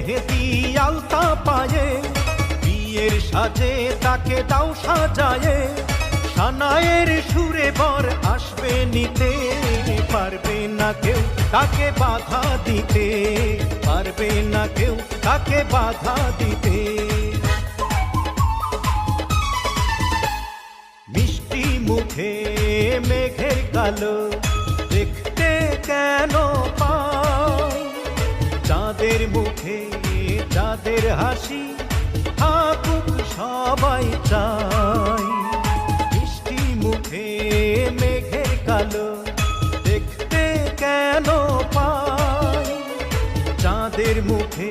মেহেদি আলতা পায়ে, বিয়ের সাজে তাকে দাও সাজায়ে, সানায়ের সুরে বর আসবে নিতে, পারবে না কেউ তাকে বাধা দিতে, পারবে না কেউ তাকে বাধা দিতে। মিষ্টি মুখে মেঘের কালো দেখতে কেন পাই, চাঁদের মুখে চাঁদের হাসি থাকুক সবাই চাই। মিষ্টি মুখে মেঘের কালো দেখতে কেন পাই, চাঁদের মুখে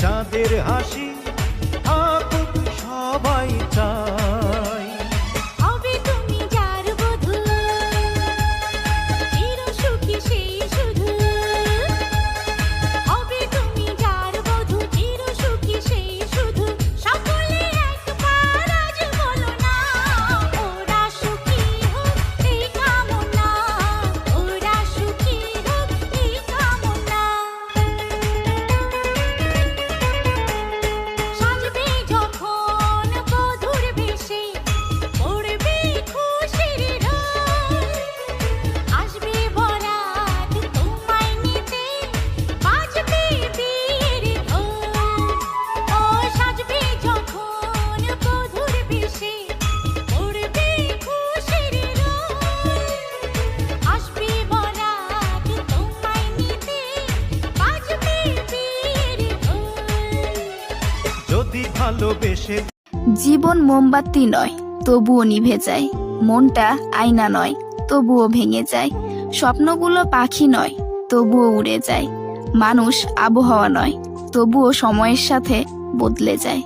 চাঁদের হাসি থাকুক সবাই চাই। ভালোবেসে জীবন মোমবাতি নয় তবুও নিভে যায়, মনটা আয়না নয় তবুও ভেঙে যায়, স্বপ্নগুলো পাখি নয় তবুও উড়ে যায়, মানুষ আবহাওয়া নয় তবুও সময়ের সাথে বদলে যায়।